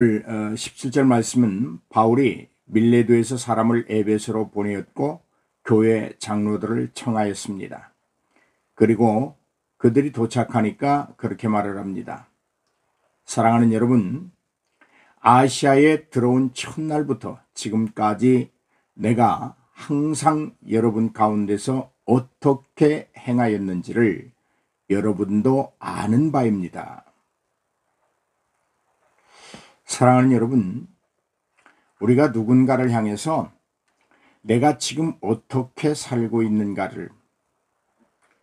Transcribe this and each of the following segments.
17절 말씀은 바울이 밀레도에서 사람을 에베소로 보내었고 교회 장로들을 청하였습니다. 그리고 그들이 도착하니까 그렇게 말을 합니다. 사랑하는 여러분, 아시아에 들어온 첫날부터 지금까지 내가 항상 여러분 가운데서 어떻게 행하였는지를 여러분도 아는 바입니다. 사랑하는 여러분, 우리가 누군가를 향해서 내가 지금 어떻게 살고 있는가를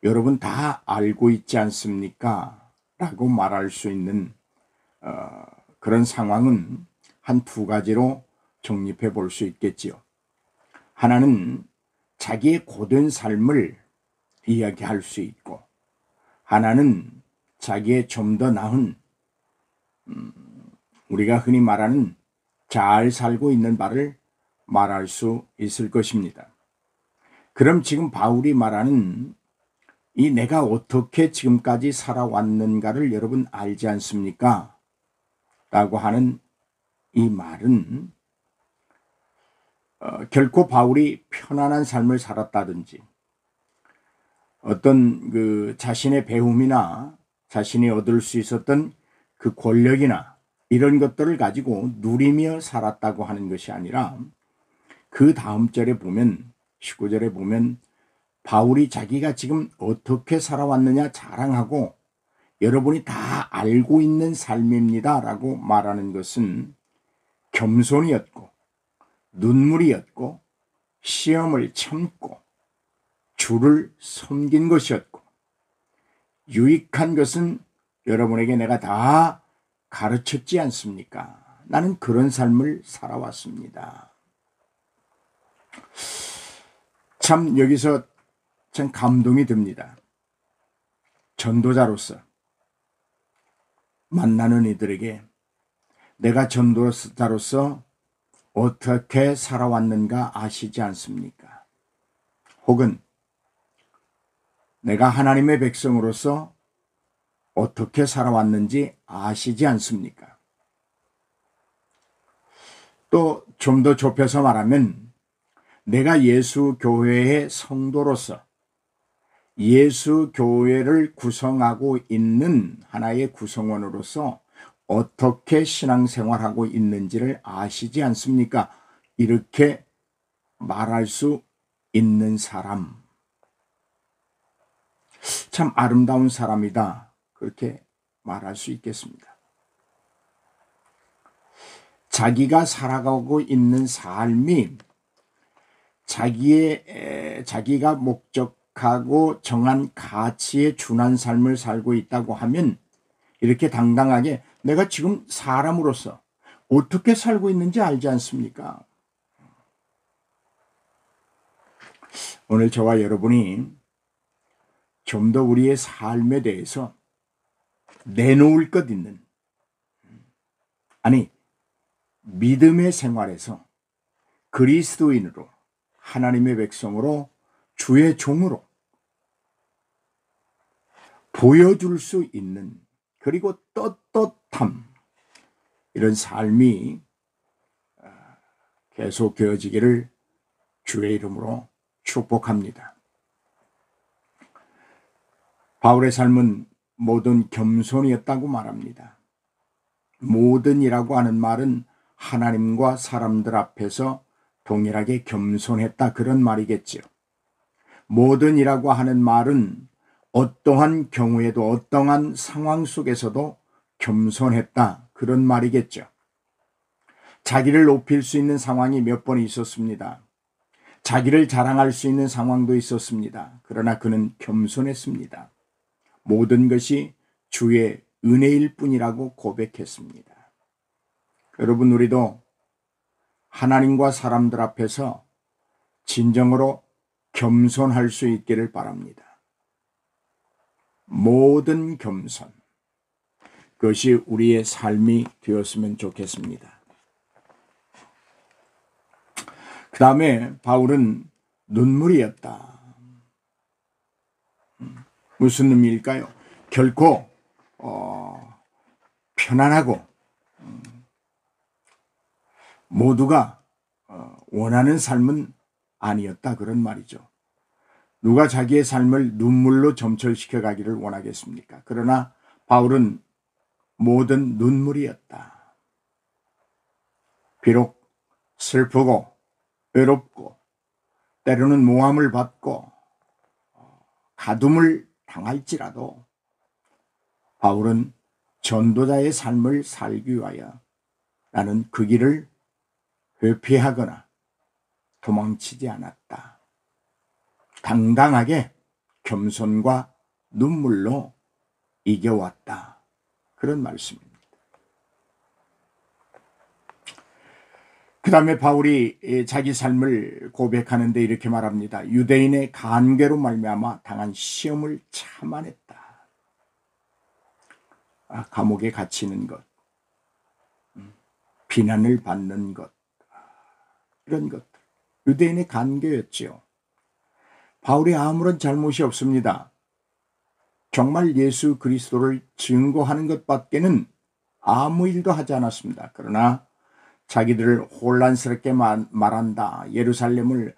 여러분 다 알고 있지 않습니까? 라고 말할 수 있는 그런 상황은 한 두 가지로 정립해 볼 수 있겠지요. 하나는 자기의 고된 삶을 이야기할 수 있고, 하나는 자기의 좀 더 나은 우리가 흔히 말하는 잘 살고 있는 바를 말할 수 있을 것입니다. 그럼 지금 바울이 말하는 이 내가 어떻게 지금까지 살아왔는가를 여러분 알지 않습니까? 라고 하는 이 말은 결코 바울이 편안한 삶을 살았다든지 어떤 그 자신의 배움이나 자신이 얻을 수 있었던 그 권력이나 이런 것들을 가지고 누리며 살았다고 하는 것이 아니라 그 다음 절에 보면 19절에 보면 바울이 자기가 지금 어떻게 살아왔느냐 자랑하고 여러분이 다 알고 있는 삶입니다 라고 말하는 것은 겸손이었고 눈물이었고 시험을 참고 주를 섬긴 것이었고 유익한 것은 여러분에게 내가 다 가르쳤지 않습니까? 나는 그런 삶을 살아왔습니다. 참 여기서 참 감동이 듭니다. 전도자로서 만나는 이들에게 내가 전도자로서 어떻게 살아왔는가 아시지 않습니까? 혹은 내가 하나님의 백성으로서 어떻게 살아왔는지 아시지 않습니까? 또 좀 더 좁혀서 말하면 내가 예수 교회의 성도로서 예수 교회를 구성하고 있는 하나의 구성원으로서 어떻게 신앙생활하고 있는지를 아시지 않습니까? 이렇게 말할 수 있는 사람. 참 아름다운 사람이다. 그렇게 말할 수 있겠습니다. 자기가 살아가고 있는 삶이 자기가 목적하고 정한 가치에 준한 삶을 살고 있다고 하면 이렇게 당당하게 내가 지금 사람으로서 어떻게 살고 있는지 알지 않습니까? 오늘 저와 여러분이 좀 더 우리의 삶에 대해서 내놓을 것 있는, 아니 믿음의 생활에서 그리스도인으로 하나님의 백성으로 주의 종으로 보여줄 수 있는 그리고 떳떳함 이런 삶이 계속 되어지기를 주의 이름으로 축복합니다. 바울의 삶은 모든 겸손이었다고 말합니다. 모든이라고 하는 말은 하나님과 사람들 앞에서 동일하게 겸손했다 그런 말이겠지요. 모든이라고 하는 말은 어떠한 경우에도 어떠한 상황 속에서도 겸손했다 그런 말이겠죠. 자기를 높일 수 있는 상황이 몇 번 있었습니다. 자기를 자랑할 수 있는 상황도 있었습니다. 그러나 그는 겸손했습니다. 모든 것이 주의 은혜일 뿐이라고 고백했습니다. 여러분, 우리도 하나님과 사람들 앞에서 진정으로 겸손할 수 있기를 바랍니다. 모든 겸손, 그것이 우리의 삶이 되었으면 좋겠습니다. 그 다음에 바울은 눈물이었다. 무슨 의미일까요? 결코 편안하고 모두가 원하는 삶은 아니었다 그런 말이죠. 누가 자기의 삶을 눈물로 점철시켜 가기를 원하겠습니까? 그러나 바울은 모든 눈물이었다. 비록 슬프고 외롭고 때로는 모함을 받고 가둠을 당할지라도 바울은 전도자의 삶을 살기 위하여 나는 그 길을 회피하거나 도망치지 않았다. 당당하게 겸손과 눈물로 이겨왔다. 그런 말씀입니다. 그 다음에 바울이 자기 삶을 고백하는데 이렇게 말합니다. 유대인의 간계로 말미암아 당한 시험을 참아냈다. 감옥에 갇히는 것, 비난을 받는 것, 이런 것들. 유대인의 간계였지요. 바울이 아무런 잘못이 없습니다. 정말 예수 그리스도를 증거하는 것밖에는 아무 일도 하지 않았습니다. 그러나 자기들을 혼란스럽게 말한다. 예루살렘을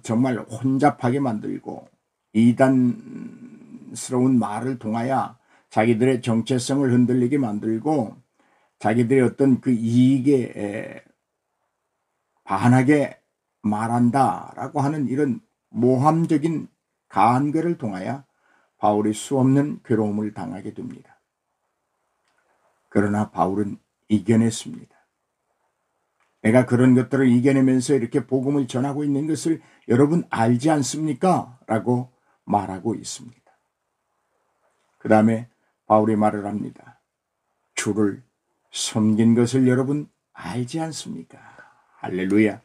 정말 혼잡하게 만들고 이단스러운 말을 통하여 자기들의 정체성을 흔들리게 만들고 자기들의 어떤 그 이익에 반하게 말한다라고 하는 이런 모함적인 간계를 통하여 바울이 수없는 괴로움을 당하게 됩니다. 그러나 바울은 이겨냈습니다. 내가 그런 것들을 이겨내면서 이렇게 복음을 전하고 있는 것을 여러분 알지 않습니까? 라고 말하고 있습니다. 그 다음에 바울이 말을 합니다. 주를 섬긴 것을 여러분 알지 않습니까? 할렐루야.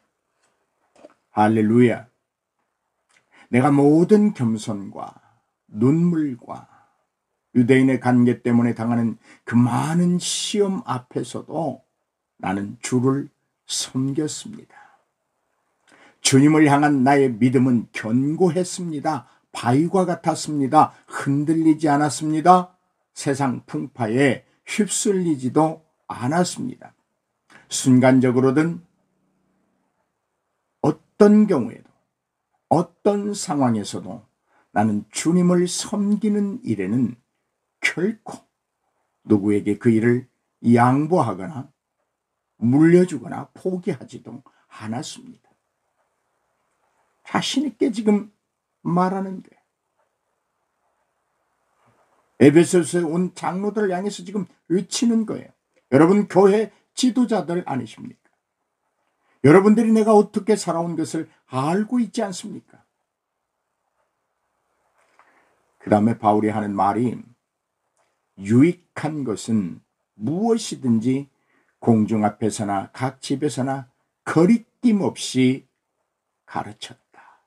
할렐루야. 내가 모든 겸손과 눈물과 유대인의 관계 때문에 당하는 그 많은 시험 앞에서도 나는 주를 섬겼습니다. 주님을 향한 나의 믿음은 견고했습니다. 바위과 같았습니다. 흔들리지 않았습니다. 세상 풍파에 휩쓸리지도 않았습니다. 순간적으로든 어떤 경우에도 어떤 상황에서도 나는 주님을 섬기는 일에는 결코 누구에게 그 일을 양보하거나 물려주거나 포기하지도 않았습니다. 자신 있게 지금 말하는데 에베소서에 온 장로들을 향해서 지금 외치는 거예요. 여러분 교회 지도자들 아니십니까? 여러분들이 내가 어떻게 살아온 것을 알고 있지 않습니까? 그 다음에 바울이 하는 말이 유익한 것은 무엇이든지 공중 앞에서나 각 집에서나 거리낌 없이 가르쳤다.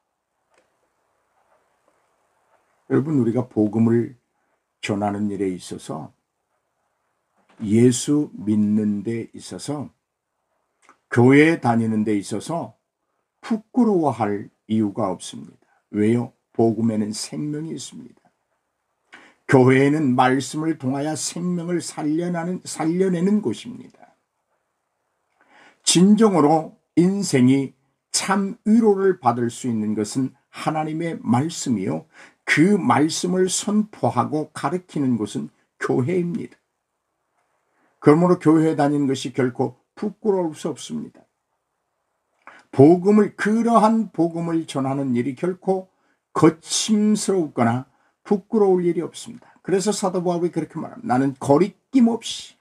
여러분 우리가 복음을 전하는 일에 있어서 예수 믿는 데 있어서 교회에 다니는 데 있어서 부끄러워할 이유가 없습니다. 왜요? 복음에는 생명이 있습니다. 교회에는 말씀을 통하여 생명을 살려내는 곳입니다. 진정으로 인생이 참 위로를 받을 수 있는 것은 하나님의 말씀이요. 그 말씀을 선포하고 가르치는 곳은 교회입니다. 그러므로 교회에 다니는 것이 결코 부끄러울 수 없습니다. 그러한 복음을 전하는 일이 결코 거침스럽거나 부끄러울 일이 없습니다. 그래서 사도 바울이 그렇게 말합니다. 나는 거리낌 없이,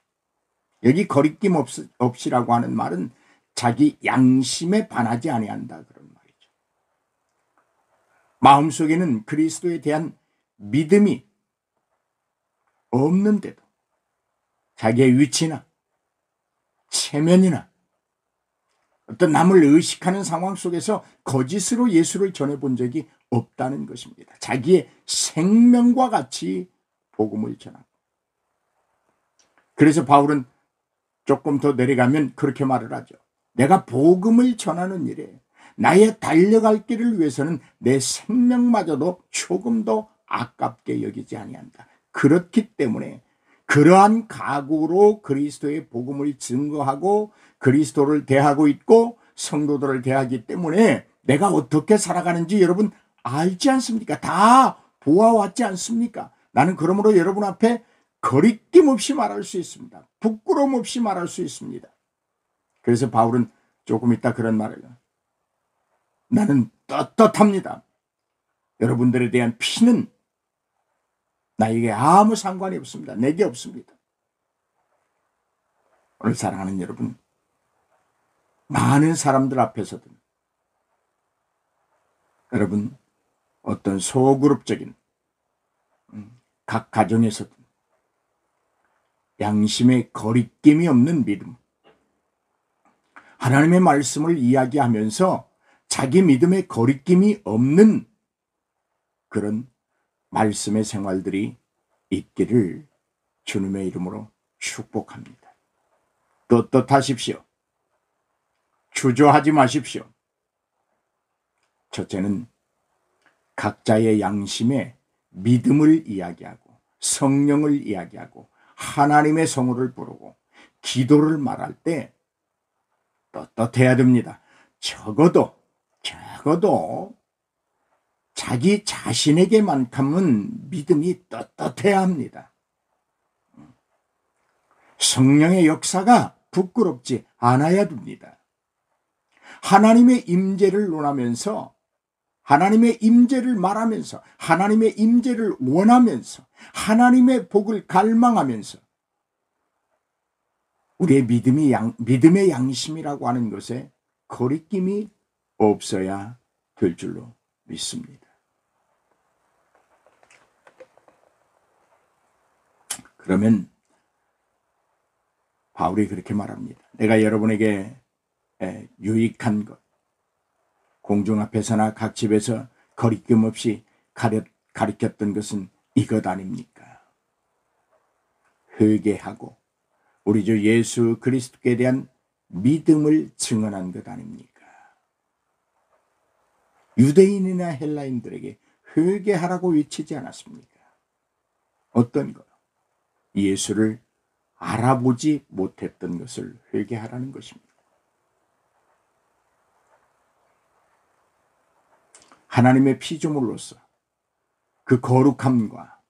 여기 거리낌 없이라고 하는 말은 자기 양심에 반하지 아니한다 그런 말이죠. 마음속에는 그리스도에 대한 믿음이 없는데도 자기의 위치나 체면이나 어떤 남을 의식하는 상황 속에서 거짓으로 예수를 전해본 적이 없다는 것입니다. 자기의 생명과 같이 복음을 전하고. 그래서 바울은 조금 더 내려가면 그렇게 말을 하죠. 내가 복음을 전하는 일에 나의 달려갈 길을 위해서는 내 생명마저도 조금도 아깝게 여기지 아니한다. 그렇기 때문에 그러한 각오로 그리스도의 복음을 증거하고 그리스도를 대하고 있고 성도들을 대하기 때문에 내가 어떻게 살아가는지 여러분 알지 않습니까? 다 보아왔지 않습니까? 나는 그러므로 여러분 앞에 거리낌 없이 말할 수 있습니다. 부끄러움 없이 말할 수 있습니다. 그래서 바울은 조금 있다 그런 말을 해요. 나는 떳떳합니다. 여러분들에 대한 피는 나에게 아무 상관이 없습니다. 내게 없습니다. 오늘 사랑하는 여러분, 많은 사람들 앞에서든 여러분 어떤 소그룹적인 각 가정에서든 양심의 거리낌이 없는 믿음, 하나님의 말씀을 이야기하면서 자기 믿음의 거리낌이 없는 그런 말씀의 생활들이 있기를 주님의 이름으로 축복합니다. 떳떳하십시오. 주저하지 마십시오. 첫째는 각자의 양심에 믿음을 이야기하고 성령을 이야기하고 하나님의 성호를 부르고 기도를 말할 때 떳떳해야 됩니다. 적어도 자기 자신에게만큼은 믿음이 떳떳해야 합니다. 성령의 역사가 부끄럽지 않아야 됩니다. 하나님의 임재를 논하면서 하나님의 임재를 말하면서 하나님의 임재를 원하면서 하나님의 복을 갈망하면서 우리의 믿음의 양심이라고 하는 것에 거리낌이 없어야 될 줄로 믿습니다. 그러면 바울이 그렇게 말합니다. 내가 여러분에게 유익한 것, 공중 앞에서나 각 집에서 거리낌 없이 가르쳤던 것은 이것 아닙니까? 회개하고 우리 주 예수 그리스도께 대한 믿음을 증언한 것 아닙니까? 유대인이나 헬라인들에게 회개하라고 외치지 않았습니까? 어떤 것? 예수를 알아보지 못했던 것을 회개하라는 것입니다. 하나님의 피조물로서 그 거룩함과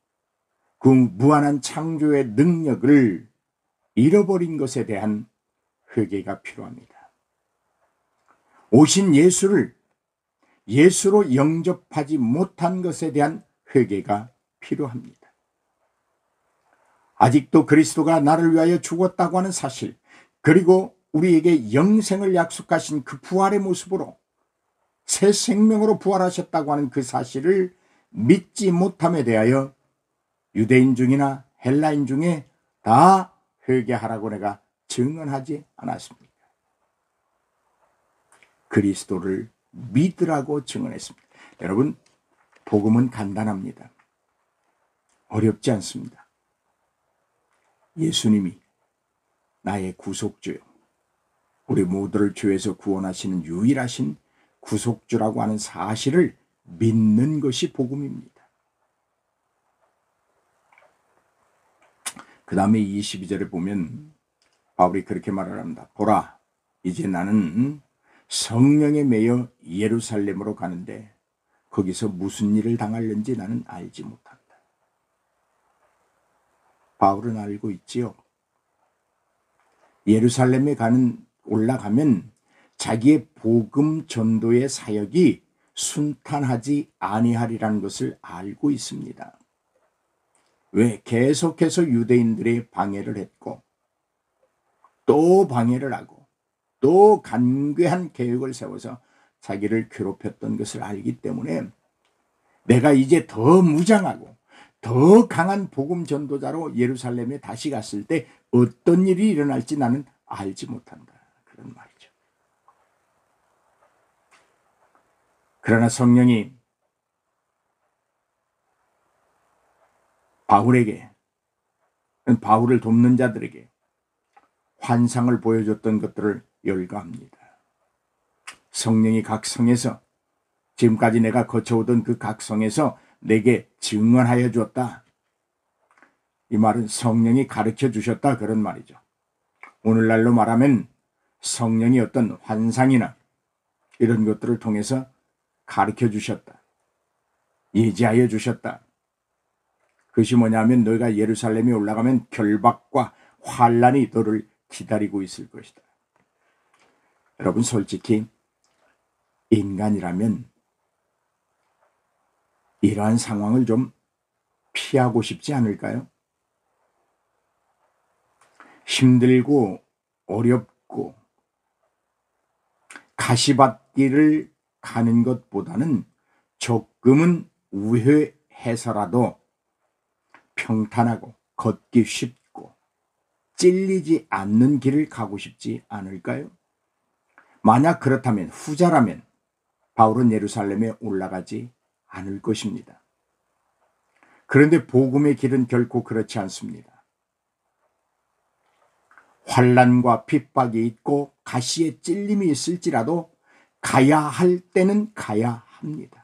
그 무한한 창조의 능력을 잃어버린 것에 대한 회개가 필요합니다. 오신 예수로 영접하지 못한 것에 대한 회개가 필요합니다. 아직도 그리스도가 나를 위하여 죽었다고 하는 사실, 그리고 우리에게 영생을 약속하신 그 부활의 모습으로 새 생명으로 부활하셨다고 하는 그 사실을 믿지 못함에 대하여 유대인 중이나 헬라인 중에 다 회개하라고 내가 증언하지 않았습니까? 그리스도를 믿으라고 증언했습니다. 여러분, 복음은 간단합니다. 어렵지 않습니다. 예수님이 나의 구속주요, 우리 모두를 죄에서 구원하시는 유일하신 구속주라고 하는 사실을 믿는 것이 복음입니다. 그 다음에 22절에 보면 바울이 그렇게 말을 합니다. 보라, 이제 나는 성령에 매여 예루살렘으로 가는데 거기서 무슨 일을 당할는지 나는 알지 못한다. 바울은 알고 있지요. 예루살렘에 올라가면 자기의 복음 전도의 사역이 순탄하지 아니하리라는 것을 알고 있습니다. 왜? 계속해서 유대인들의 방해를 했고 또 방해를 하고 또 간괴한 계획을 세워서 자기를 괴롭혔던 것을 알기 때문에 내가 이제 더 무장하고 더 강한 복음 전도자로 예루살렘에 다시 갔을 때 어떤 일이 일어날지 나는 알지 못한다. 그런 말이죠. 그러나 성령이 바울을 돕는 자들에게 환상을 보여줬던 것들을 열거합니다. 성령이 각 성에서 지금까지 내가 거쳐오던 그 각 성에서 내게 증언하여 줬다. 이 말은 성령이 가르쳐 주셨다 그런 말이죠. 오늘날로 말하면 성령이 어떤 환상이나 이런 것들을 통해서 가르쳐 주셨다. 예지하여 주셨다. 그것이 뭐냐면 너희가 예루살렘에 올라가면 결박과 환란이 너를 기다리고 있을 것이다. 여러분 솔직히 인간이라면 이러한 상황을 좀 피하고 싶지 않을까요? 힘들고 어렵고 가시밭길을 가는 것보다는 조금은 우회해서라도 평탄하고 걷기 쉽고 찔리지 않는 길을 가고 싶지 않을까요? 만약 그렇다면 후자라면 바울은 예루살렘에 올라가지 않을 것입니다. 그런데 복음의 길은 결코 그렇지 않습니다. 환난과 핍박이 있고 가시에 찔림이 있을지라도 가야 할 때는 가야 합니다.